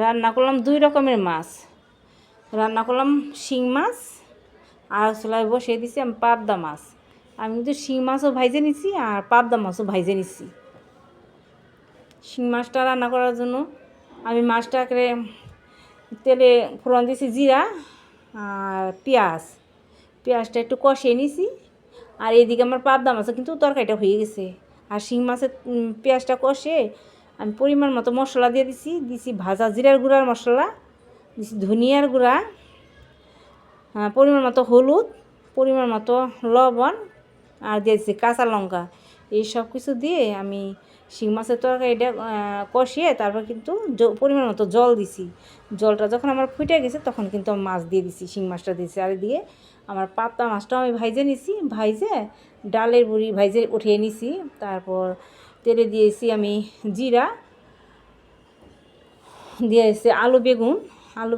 রান্না করলাম 2 রকমের মাছ। রান্না করলাম শিং মাছ, আর চুলায় বসিয়ে দিছি আমি পাবদা মাছ। আমি কিন্তু শিং মাছও ভাইজে নিছি আর পাবদা মাছও ভাইজে নিছি। শিং মাছটা রান্না করার জন্য আমি মাছটাকে তেলে ফোড়ন দিয়েছি জিরা আর পেঁয়াজটা একটু কষিয়ে নিছি। আর এদিকে আমার পাবদা মাছও কিন্তু তরকারিটা হয়ে গেছে। আর শিং মাছের পেঁয়াজটা কষে আমি পরিমাণ মতো মশলা দিয়ে দিছি ভাজা জিরার গুঁড়ার মশলা, দিছি ধনিয়ার গুঁড়া, পরিমাণ মতো হলুদ, পরিমাণ মতো লবণ, আর দিয়েছি কাঁচা লঙ্কা। এই সব কিছু দিয়ে আমি শিং মাছের তরকারিটা কষিয়ে তারপর কিন্তু পরিমাণ মতো জল দিছি। জলটা যখন আমার ফুটে গেছে তখন কিন্তু আমি মাছ দিয়ে দিছি, শিং মাছটা দিয়েছি। আর দিয়ে আমার পাবদা মাছটাও আমি ভাইজে নিছি, ডালের বড়ি ভাইজে উঠিয়ে নিছি। তারপর তেলে দিয়েছি আমি জিরা, দিয়েছি আলু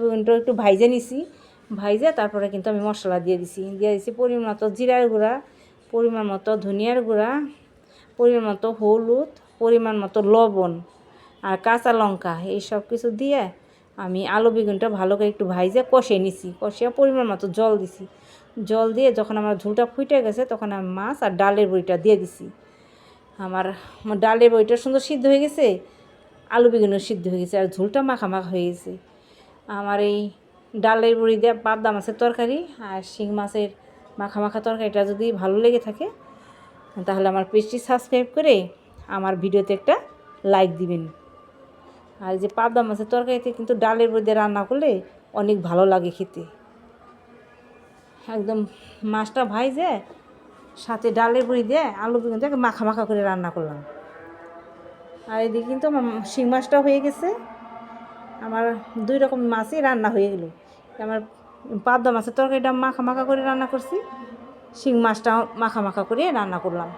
বেগুনটা একটু ভাইজে নিছি। তারপরে কিন্তু আমি মশলা দিয়ে দিছি পরিমাণ মতো জিরার গুঁড়া, পরিমাণ মতো ধনিয়ার গুঁড়া, পরিমাণ মতো হলুদ, পরিমাণ মতো লবণ আর কাঁচা লঙ্কা। এই সব কিছু দিয়ে আমি আলু বেগুনটা ভালো করে একটু কষিয়ে নিছি। কষিয়ে পরিমাণ মতো জল দিছি। জল দিয়ে যখন আমার ঝোলটা ফুটে গেছে তখন আমি মাছ আর ডালের বড়িটা দিয়ে দিছি। আমার ডালের বড়িটা সুন্দর সিদ্ধ হয়ে গেছে, আলু বেগুনও সিদ্ধ হয়ে গেছে, আর ঝোলটা মাখা হয়ে গেছে। আমার এই ডালের বড়ি দিয়ে পাবদা মাছের তরকারি আর শিং মাছের মাখা তরকারিটা যদি ভালো লেগে থাকে তাহলে আমার পেজটি সাবস্ক্রাইব করে আমার ভিডিওতে একটা লাইক দিবেন। আর যে পাবদা মাছের তরকারিতে কিন্তু ডালের বড়ি দিয়ে রান্না করলে অনেক ভালো লাগে খেতে। একদম মাছটা ভাইজে সাথে ডালের বড়ি দিয়ে আলু বেগুন দিয়ে মাখা করে রান্না করলাম। আর এদিকে কিন্তু আমার শিং মাছটাও হয়ে গেছে। আমার 2 রকম মাছই রান্না হয়ে গেল। আমার পাবদা মাছের তরকারিটা মাখা করে রান্না করছি, শিং মাছটাও মাখা করে রান্না করলাম।